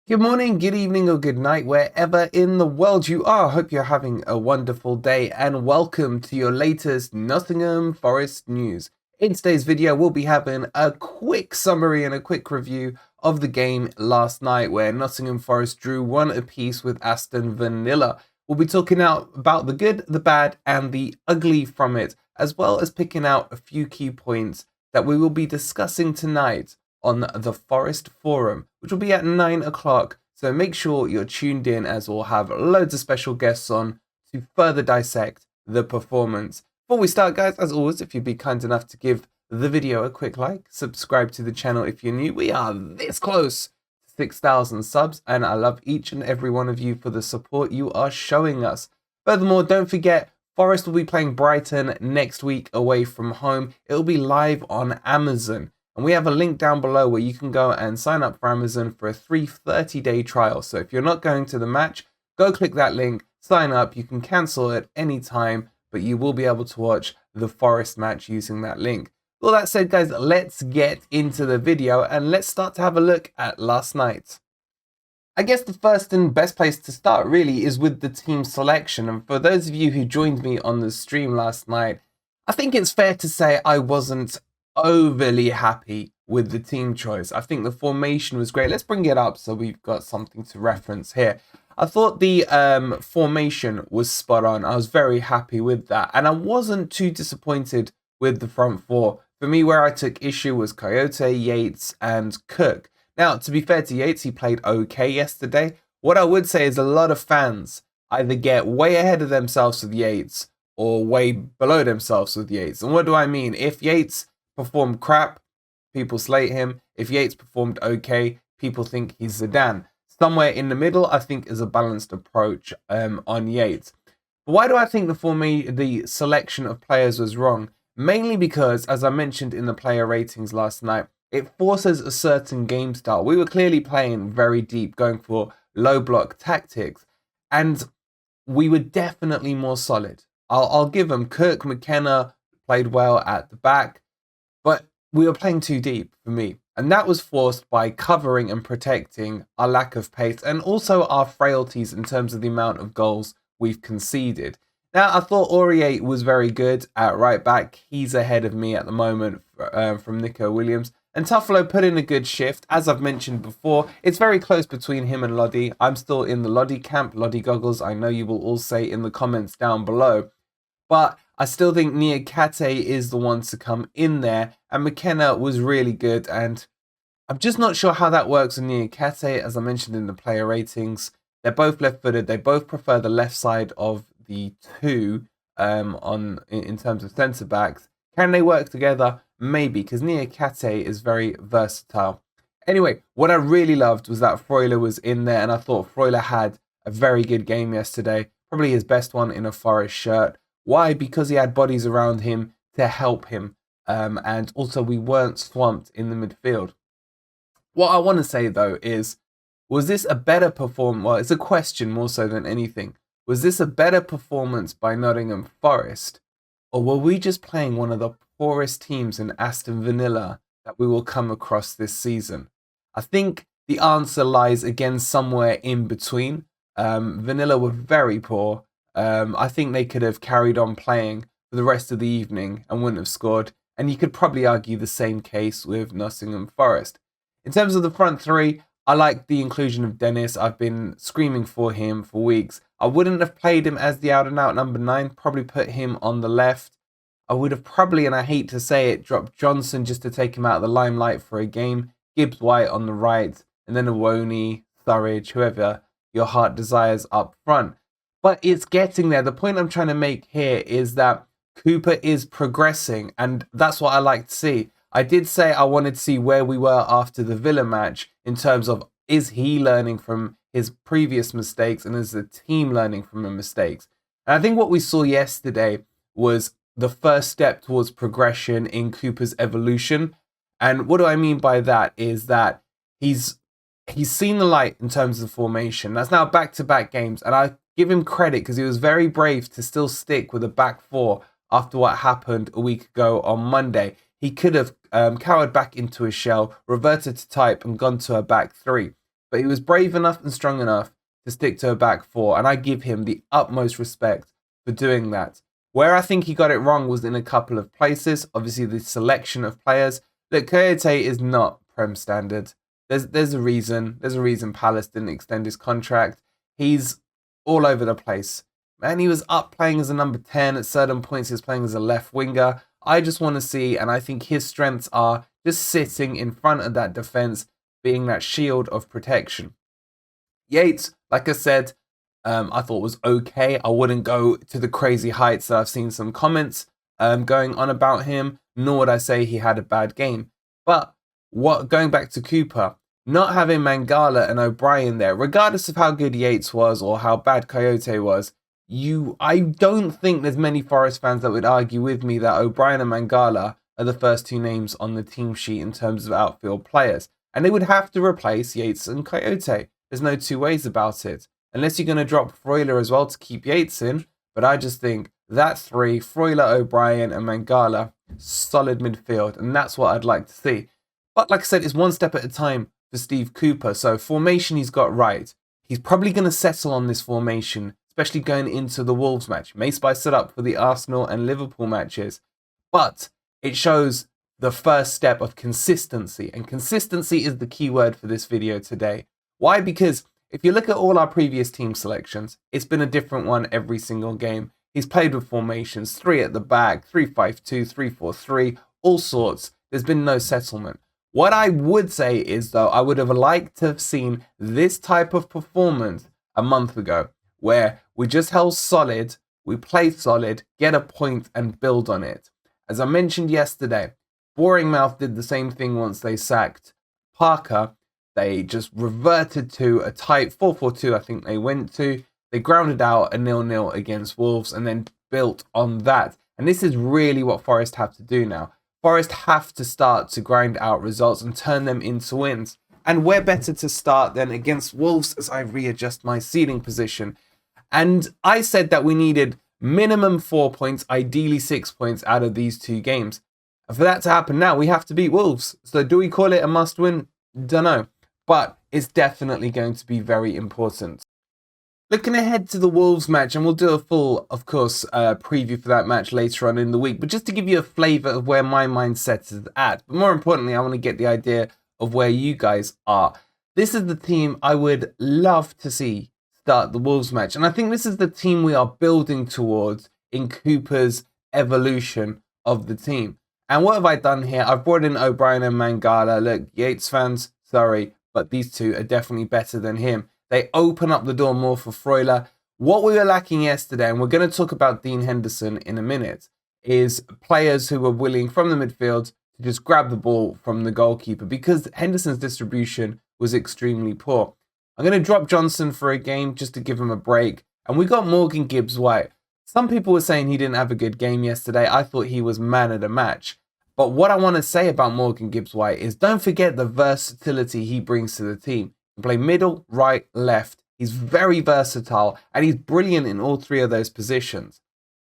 Good morning, good evening, or good night, wherever in the world you are. Hope you're having a wonderful day and welcome to your latest Nottingham Forest news. In today's video, we'll be having a quick summary and a quick review of the game last night where Nottingham Forest drew one apiece with Aston Villa. We'll be talking out about the good, the bad, and the ugly from it, as well as picking out a few key points that we will be discussing tonight on the Forest Forum, which will be at 9 o'clock. So make sure you're tuned in as we'll have loads of special guests on to further dissect the performance. Before we start, guys, as always, if you'd be kind enough to give the video a quick like, subscribe to the channel if you're new. We are this close to 6,000 subs, and I love each and every one of you for the support you are showing us. Furthermore, don't forget, Forest will be playing Brighton next week away from home. It will be live on Amazon. And we have a link down below where you can go and sign up for Amazon for a free 30-day trial. So if you're not going to the match, go click that link, sign up. You can cancel at any time, but you will be able to watch the Forest match using that link. With all that said, guys, let's get into the video and let's start to have a look at last night. I guess the first and best place to start really is with the team selection. And for those of you who joined me on the stream last night, I think it's fair to say I wasn't overly happy with the team choice. I think the formation was great. Let's bring it up so we've got something to reference here. I thought the formation was spot on. I was very happy with that. And I wasn't too disappointed with the front four. For me, where I took issue was Coyote, Yates, and Cook. Now, to be fair to Yates, he played okay yesterday. What I would say is a lot of fans either get way ahead of themselves with Yates or way below themselves with Yates. And what do I mean? If Yates performed crap, people slate him. If Yates performed okay, people think he's Zidane. Somewhere in the middle, I think, is a balanced approach on Yates. But why do I think the selection of players was wrong? Mainly because, as I mentioned in the player ratings last night, it forces a certain game style. We were clearly playing very deep, going for low block tactics, and we were definitely more solid. I'll give them. Kirk McKenna played well at the back, but we were playing too deep for me. And that was forced by covering and protecting our lack of pace and also our frailties in terms of the amount of goals we've conceded. Now, I thought Aurier was very good at right back. He's ahead of me at the moment from Nico Williams. And Tuffalo put in a good shift. As I've mentioned before, it's very close between him and Lodi. I'm still in the Lodi camp. Lodi goggles, I know you will all say in the comments down below. But I still think Niakate is the one to come in there. And McKenna was really good. And I'm just not sure how that works with Niakate. As I mentioned in the player ratings, they're both left-footed. They both prefer the left side of the two in terms of centre-backs. Can they work together? Maybe, because Niakate is very versatile. Anyway, what I really loved was that Freuler was in there. And I thought Freuler had a very good game yesterday. Probably his best one in a Forest shirt. Why? Because he had bodies around him to help him. And also we weren't swamped in the midfield. What I want to say, though, is, was this a better performance? Well, it's a question more so than anything. Was this a better performance by Nottingham Forest? Or were we just playing one of the poorest teams in Aston Villa that we will come across this season? I think the answer lies again somewhere in between. Vanilla were very poor. I think they could have carried on playing for the rest of the evening and wouldn't have scored. And you could probably argue the same case with Nottingham Forest. In terms of the front three, I like the inclusion of Dennis. I've been screaming for him for weeks. I wouldn't have played him as the out-and-out number 9, probably put him on the left. I would have probably, and I hate to say it, dropped Johnson just to take him out of the limelight for a game. Gibbs White on the right, and then Awoni, Surridge, whoever your heart desires up front. But it's getting there. The point I'm trying to make here is that Cooper is progressing, and that's what I like to see. I did say I wanted to see where we were after the Villa match in terms of, is he learning from his previous mistakes and is the team learning from the mistakes? And I think what we saw yesterday was the first step towards progression in Cooper's evolution. And what do I mean by that is that he's seen the light in terms of formation. That's now back-to-back games, and I give him credit because he was very brave to still stick with a back four after what happened a week ago on Monday. He could have cowered back into his shell, reverted to type, and gone to a back three. but he was brave enough and strong enough to stick to a back four, and I give him the utmost respect for doing that. Where I think he got it wrong was in a couple of places. Obviously, the selection of players. Look, Coyote is not Prem standard. There's a reason. There's a reason Palace didn't extend his contract. He's all over the place. Man, he was up playing as a number 10. At certain points, he was playing as a left winger. I just want to see, and I think his strengths are just sitting in front of that defence, being that shield of protection. Yates, like I said, I thought was okay. I wouldn't go to the crazy heights that I've seen some comments going on about him, nor would I say he had a bad game. But going back to Cooper, not having Mangala and O'Brien there, regardless of how good Yates was or how bad Coyote was, I don't think there's many Forest fans that would argue with me that O'Brien and Mangala are the first two names on the team sheet in terms of outfield players. And they would have to replace Yates and Coyote. There's no two ways about it. Unless you're going to drop Freuler as well to keep Yates in. But I just think that three, Freuler, O'Brien and Mangala, solid midfield. And that's what I'd like to see. But like I said, it's one step at a time for Steve Cooper. So formation he's got right. He's probably going to settle on this formation, especially going into the Wolves match. He may spice it up for the Arsenal and Liverpool matches. But it shows the first step of consistency. And consistency is the key word for this video today. Why? Because if you look at all our previous team selections, it's been a different one every single game. He's played with formations, 3 at the back, 3-5-2, 3-4-3, all sorts. There's been no settlement. What I would say is, though, I would have liked to have seen this type of performance a month ago, where we just held solid, we played solid, get a point and build on it. As I mentioned yesterday, Boringmouth did the same thing once they sacked Parker. They just reverted to a tight 4-4-2, I think they went to. They grounded out a 0-0 against Wolves and then built on that. And this is really what Forest have to do now. Forest have to start to grind out results and turn them into wins. And where better to start than against Wolves as I readjust my seating position. And I said that we needed minimum 4 points, ideally 6 points out of these two games. And for that to happen now, we have to beat Wolves. So do we call it a must win? Don't know. But it's definitely going to be very important. Looking ahead to the Wolves match, and we'll do a full, of course, preview for that match later on in the week, but just to give you a flavour of where my mindset is at. But more importantly, I want to get the idea of where you guys are. This is the team I would love to see start the Wolves match. And I think this is the team we are building towards in Cooper's evolution of the team. And what have I done here? I've brought in O'Brien and Mangala. Look, Yates fans, sorry, but these two are definitely better than him. They open up the door more for Freuler. What we were lacking yesterday, and we're going to talk about Dean Henderson in a minute, is players who were willing from the midfield to just grab the ball from the goalkeeper because Henderson's distribution was extremely poor. I'm going to drop Johnson for a game just to give him a break. And we got Morgan Gibbs-White. Some people were saying he didn't have a good game yesterday. I thought he was man of the match. But what I want to say about Morgan Gibbs-White is don't forget the versatility he brings to the team. He can play middle, right, left. He's very versatile and he's brilliant in all three of those positions.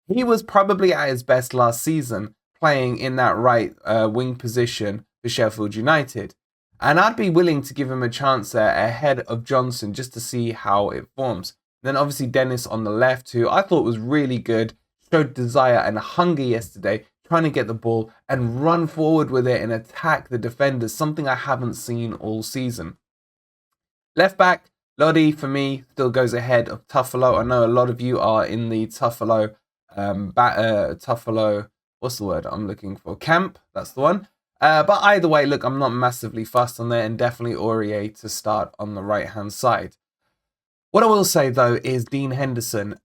He was probably at his best last season playing in that right wing position for Sheffield United. And I'd be willing to give him a chance there ahead of Johnson just to see how it forms. Then obviously Dennis on the left, who I thought was really good, showed desire and hunger yesterday, trying to get the ball and run forward with it and attack the defenders, something I haven't seen all season. Left back, Lodi for me still goes ahead of Tuffalo. I know a lot of you are in the Tuffalo, what's the word I'm looking for? Camp, that's the one. But either way, look, I'm not massively fussed on there, and definitely Aurier to start on the right-hand side. What I will say, though, is Dean Henderson.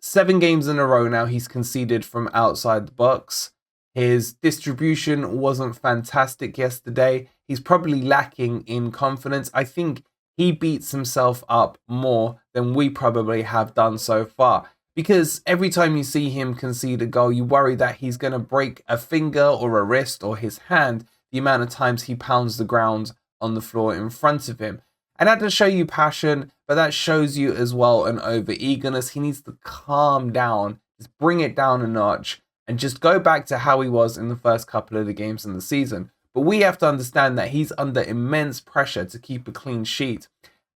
7 games in a row now he's conceded from outside the box. His distribution wasn't fantastic yesterday. He's probably lacking in confidence. I think he beats himself up more than we probably have done so far. Because every time you see him concede a goal, you worry that he's going to break a finger or a wrist or his hand, the amount of times he pounds the ground on the floor in front of him. And that does show you passion, but that shows you as well an over-eagerness. He needs to calm down, just bring it down a notch, and just go back to how he was in the first couple of the games in the season. But we have to understand that he's under immense pressure to keep a clean sheet.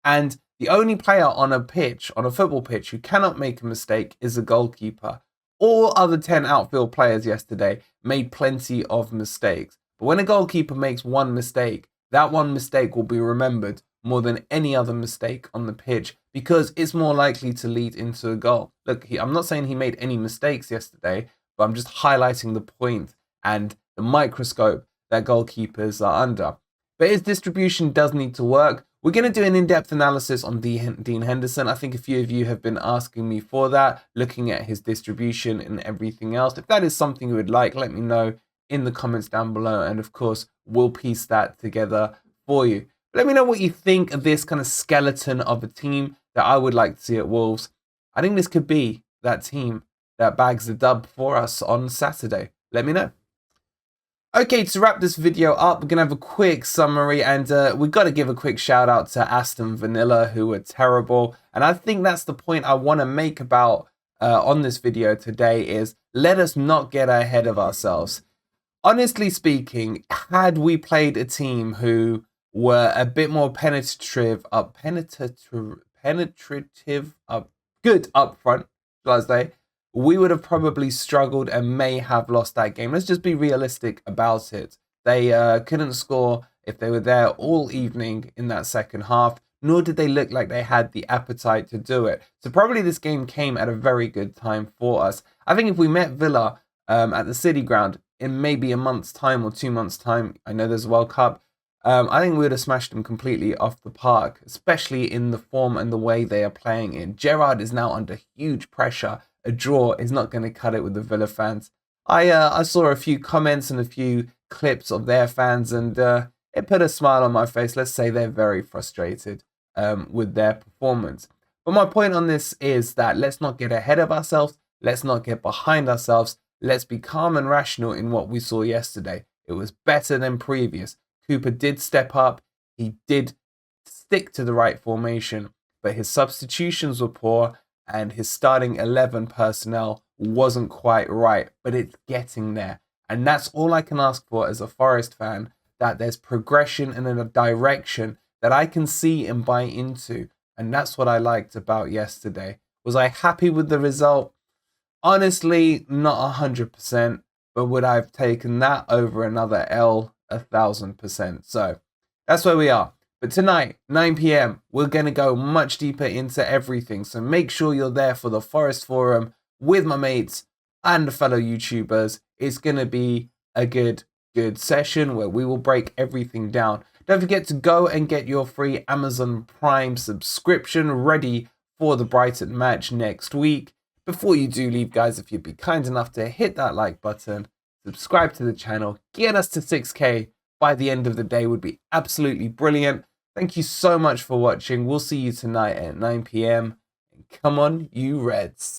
And the only player on a pitch, on a football pitch, who cannot make a mistake is a goalkeeper. All other 10 outfield players yesterday made plenty of mistakes. But when a goalkeeper makes one mistake, that one mistake will be remembered more than any other mistake on the pitch because it's more likely to lead into a goal. Look, I'm not saying he made any mistakes yesterday, but I'm just highlighting the point and the microscope that goalkeepers are under. But his distribution does need to work. We're going to do an in-depth analysis on Dean Henderson. I think a few of you have been asking me for that, looking at his distribution and everything else. If that is something you would like, let me know in the comments down below. And of course, we'll piece that together for you. Let me know what you think of this kind of skeleton of a team that I would like to see at Wolves. I think this could be that team that bags the dub for us on Saturday. Let me know. Okay, to wrap this video up, we're going to have a quick summary, and we've got to give a quick shout out to Aston Villa, who were terrible. And I think that's the point I want to make about on this video today is let us not get ahead of ourselves. Honestly speaking, had we played a team who were a bit more penetrative up good up front, shall I say, we would have probably struggled and may have lost that game. Let's just be realistic about it. They couldn't score if they were there all evening in that second half, nor did they look like they had the appetite to do it. So probably this game came at a very good time for us. I think if we met Villa at the City Ground in maybe a month's time or 2 months' time, I know there's a World Cup, I think we would have smashed them completely off the park, especially in the form and the way they are playing in. Gerrard is now under huge pressure. A draw is not going to cut it with the Villa fans. I saw a few comments and a few clips of their fans, and it put a smile on my face. Let's say they're very frustrated with their performance. But my point on this is that let's not get ahead of ourselves. Let's not get behind ourselves. Let's be calm and rational in what we saw yesterday. It was better than previous. Cooper did step up. He did stick to the right formation, but his substitutions were poor and his starting 11 personnel wasn't quite right, but it's getting there. And that's all I can ask for as a Forest fan, that there's progression and a direction that I can see and buy into. And that's what I liked about yesterday. Was I happy with the result? Honestly, not 100%, but would I have taken that over another L 1,000%? So that's where we are. But tonight, 9 p.m, we're going to go much deeper into everything. So make sure you're there for the Forest Forum with my mates and fellow YouTubers. It's going to be a good session where we will break everything down. Don't forget to go and get your free Amazon Prime subscription ready for the Brighton match next week. Before you do leave, guys, if you'd be kind enough to hit that like button, subscribe to the channel, get us to 6K by the end of the day would be absolutely brilliant. Thank you so much for watching. We'll see you tonight at 9 p.m. And come on, you Reds.